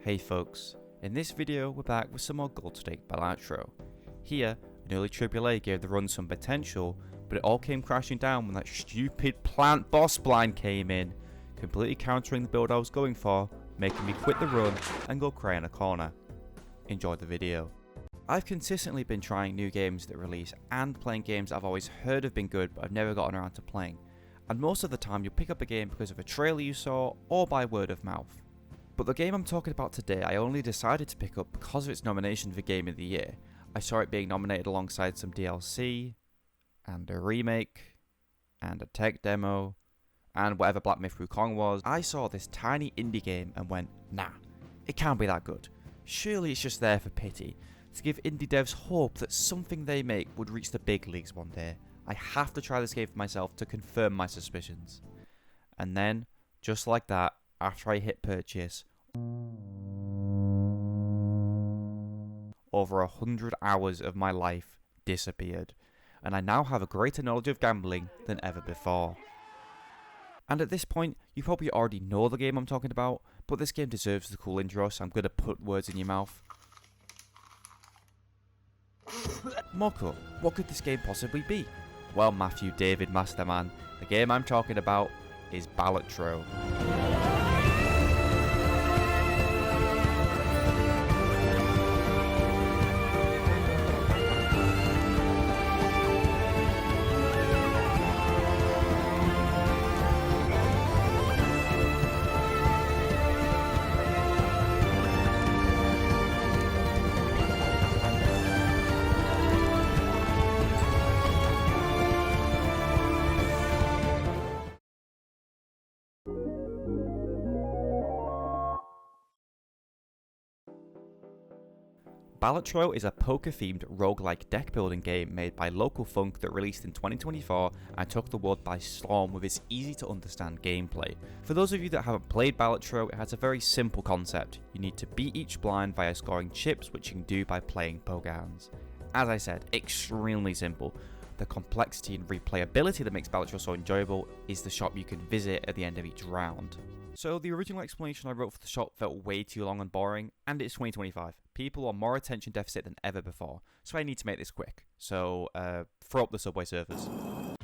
Hey folks, in this video we're back with some more Gold Stake Balatro. Here, an early AAA gave the run some potential, but it all came crashing down when that stupid plant boss blind came in, completely countering the build I was going for, making me quit the run and go cry in a corner. Enjoy the video. I've consistently been trying new games that release and playing games I've always heard have been good but I've never gotten around to playing, and most of the time you'll pick up a game because of a trailer you saw or by word of mouth. But the game I'm talking about today I only decided to pick up because of its nomination for Game of the Year. I saw it being nominated alongside some DLC, and a remake, and a tech demo, and whatever Black Myth Wukong was. I saw this tiny indie game and went, nah, it can't be that good. Surely it's just there for pity, to give indie devs hope that something they make would reach the big leagues one day. I have to try this game for myself to confirm my suspicions. And then, just like that, after I hit purchase, over 100 hours of my life disappeared, and I now have a greater knowledge of gambling than ever before. And at this point, you probably already know the game I'm talking about, but this game deserves the cool intro, so I'm going to put words in your mouth. Moko, what could this game possibly be? Well, Matthew David Masterman, the game I'm talking about is Balatro. Balatro is a poker-themed roguelike deck-building game made by Local Funk that released in 2024 and took the world by storm with its easy-to-understand gameplay. For those of you that haven't played Balatro, it has a very simple concept. You need to beat each blind via scoring chips, which you can do by playing poker hands. As I said, extremely simple. The complexity and replayability that makes Balatro so enjoyable is the shop you can visit at the end of each round. So the original explanation I wrote for the shop felt way too long and boring, and it's 2025. People are more attention deficit than ever before, so I need to make this quick. So, throw up the Subway surfers.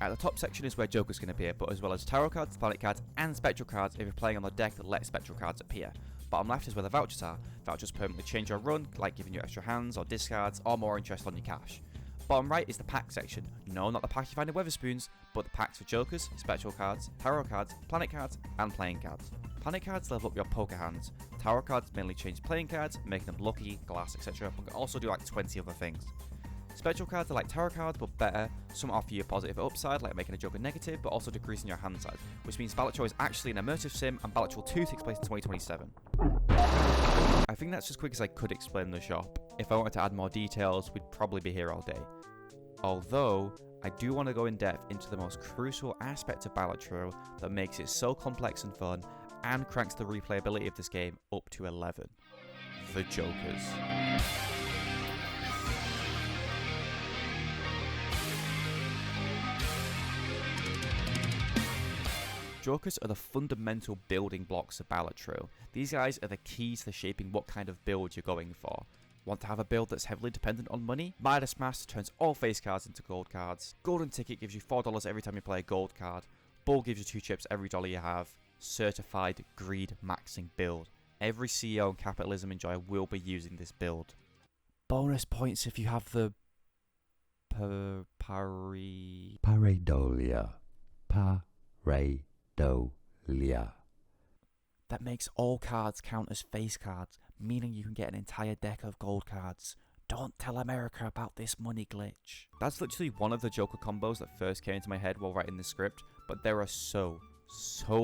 At the top section is where Jokers can appear, but as well as tarot cards, planet cards, and spectral cards if you're playing on the deck that lets spectral cards appear. Bottom left is where the vouchers are. Vouchers permanently change your run, like giving you extra hands or discards, or more interest on your cash. Bottom right is the pack section. No, not the pack you find in Weatherspoons, but the packs for Jokers, spectral cards, tarot cards, planet cards, and playing cards. Planet cards level up your poker hands. Tarot cards mainly change playing cards, making them lucky, glass, etc. but can also do like 20 other things. Spectral cards are like tarot cards but better. Some offer you a positive upside, like making a Joker negative, but also decreasing your hand size, which means Balatro is actually an immersive sim, and Balatro 2 takes place in 2027. I think that's as quick as I could explain the shop. If I wanted to add more details, we'd probably be here all day. Although, I do want to go in depth into the most crucial aspect of Balatro that makes it so complex and fun, and cranks the replayability of this game up to 11. The Jokers. Jokers are the fundamental building blocks of Balatro. These guys are the keys to shaping what kind of build you're going for. Want to have a build that's heavily dependent on money? Midas Mask turns all face cards into gold cards. Golden Ticket gives you $4 every time you play a gold card. Bull gives you 2 chips every dollar you have. Certified greed maxing build. Every CEO and capitalism enjoyer will be using this build. Bonus points if you have the Pareidolia. That makes all cards count as face cards, meaning you can get an entire deck of gold cards. Don't tell America about this money glitch. That's literally one of the Joker combos that first came into my head while writing the script, but there are so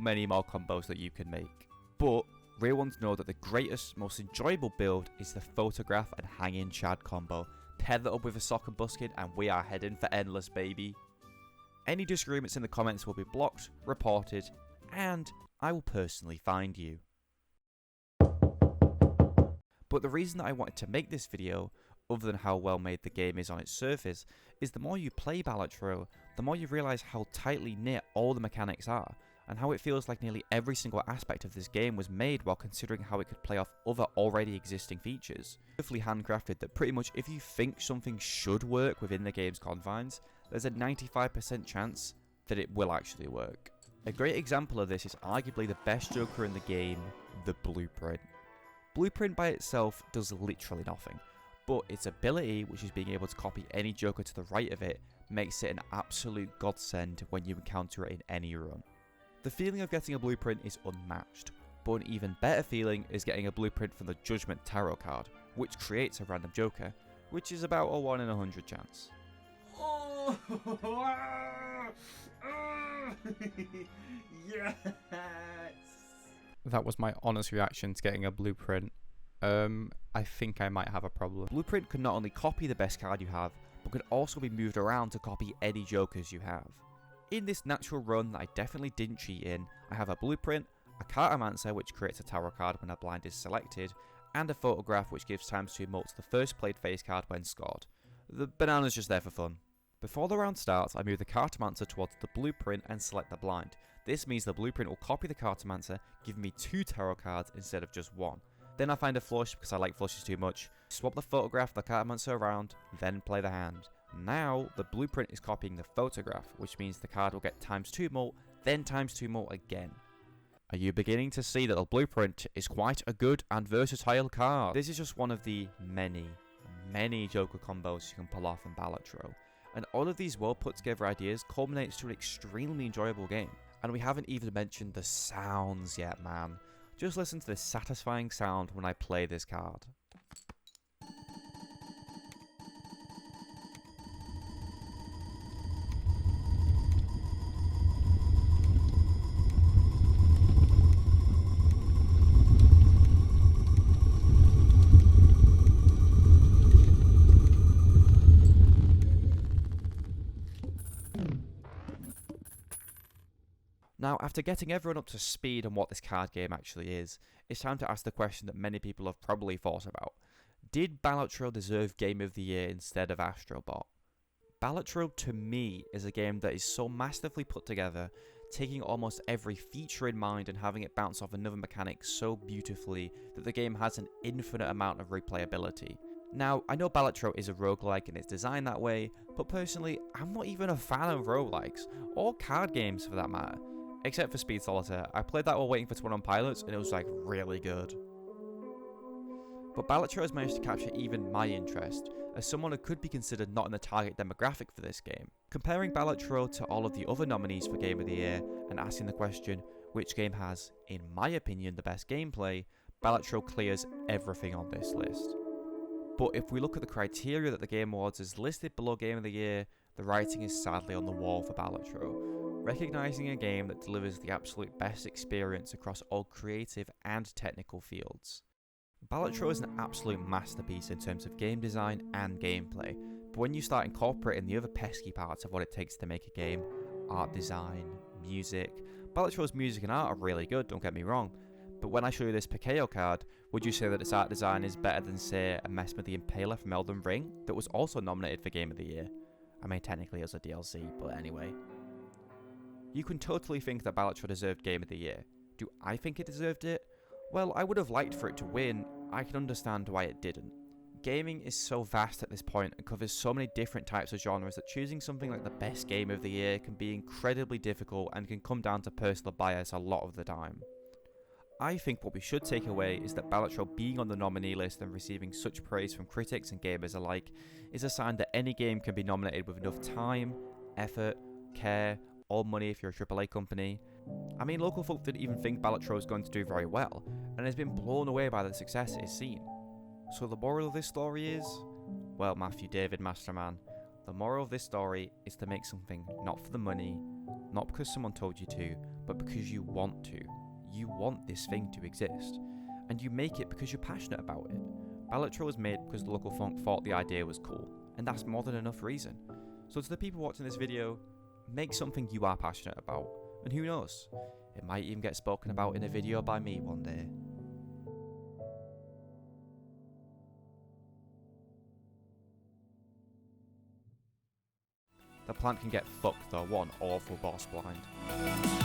many more combos that you can make. But real ones know that the greatest, most enjoyable build is the photograph and hanging Chad combo. Pair that up with a sock and buskin and we are heading for endless, baby. Any disagreements in the comments will be blocked, reported, and I will personally find you. But the reason that I wanted to make this video, other than how well made the game is on its surface, is the more you play Balatro, the more you realise how tightly knit all the mechanics are. and how it feels like nearly every single aspect of this game was made while considering how it could play off other already existing features. Beautifully handcrafted that pretty much if you think something should work within the game's confines, there's a 95% chance that it will actually work. A great example of this is arguably the best Joker in the game, the Blueprint. Blueprint by itself does literally nothing, but its ability, which is being able to copy any Joker to the right of it, makes it an absolute godsend when you encounter it in any run. The feeling of getting a Blueprint is unmatched, but an even better feeling is getting a Blueprint from the Judgment Tarot card, which creates a random Joker, which is about a 1 in 100 chance. Yes! That was my honest reaction to getting a Blueprint. I think I might have a problem. Blueprint can not only copy the best card you have, but can also be moved around to copy any Jokers you have. In this natural run that I definitely didn't cheat in, I have a Blueprint, a Cartomancer which creates a tarot card when a blind is selected, and a photograph which gives ×2 emote to the first played face card when scored. The banana's just there for fun. Before the round starts, I move the Cartomancer towards the Blueprint and select the blind. This means the Blueprint will copy the Cartomancer, giving me 2 tarot cards instead of just 1. Then I find a flush because I like flushes too much, swap the photograph of the Cartomancer around, then play the hand. Now, the Blueprint is copying the photograph, which means the card will get ×2 emote, then ×2 emote again. Are you beginning to see that the Blueprint is quite a good and versatile card? This is just one of the many Joker combos you can pull off in Balatro, and all of these well put together ideas culminates to an extremely enjoyable game. And we haven't even mentioned the sounds yet, man. Just listen to this satisfying sound when I play this card. Now, after getting everyone up to speed on what this card game actually is, it's time to ask the question that many people have probably thought about. Did Balatro deserve Game of the Year instead of Astrobot? Balatro, to me, is a game that is so masterfully put together, taking almost every feature in mind and having it bounce off another mechanic so beautifully that the game has an infinite amount of replayability. Now, I know Balatro is a roguelike and it's designed that way, but personally, I'm not even a fan of roguelikes, or card games for that matter. Except for Speed Solitaire. I played that while waiting for 21 Pilots and it was like really good. But Balatro has managed to capture even my interest, as someone who could be considered not in the target demographic for this game. Comparing Balatro to all of the other nominees for Game of the Year and asking the question, which game has, in my opinion, the best gameplay, Balatro clears everything on this list. But if we look at the criteria that the Game Awards is listed below Game of the Year, the writing is sadly on the wall for Balatro, recognizing a game that delivers the absolute best experience across all creative and technical fields. Balatro is an absolute masterpiece in terms of game design and gameplay, but when you start incorporating the other pesky parts of what it takes to make a game, art design, music, Balatro's music and art are really good, don't get me wrong, but when I show you this Pekao card, would you say that its art design is better than, say, a Messmer the Impaler from Elden Ring, that was also nominated for Game of the Year? I mean, technically it was a DLC, but anyway. You can totally think that Balatro deserved Game of the Year. Do I think it deserved it? Well, I would have liked for it to win. I can understand why it didn't. Gaming is so vast at this point and covers so many different types of genres that choosing something like the best game of the year can be incredibly difficult and can come down to personal bias a lot of the time. I think what we should take away is that Balatro being on the nominee list and receiving such praise from critics and gamers alike is a sign that any game can be nominated with enough time, effort, care, or money if you're a AAA company. I mean, local folk didn't even think Balatro is going to do very well, and has been blown away by the success it has seen. So the moral of this story is, well, Matthew David Masterman, the moral of this story is to make something not for the money, not because someone told you to, but because you want to. You want this thing to exist, and you make it because you're passionate about it. Balatro was made because the local folk thought the idea was cool, and that's more than enough reason. So to the people watching this video, make something you are passionate about, and who knows, it might even get spoken about in a video by me one day. The plant can get fucked though, one awful boss blind.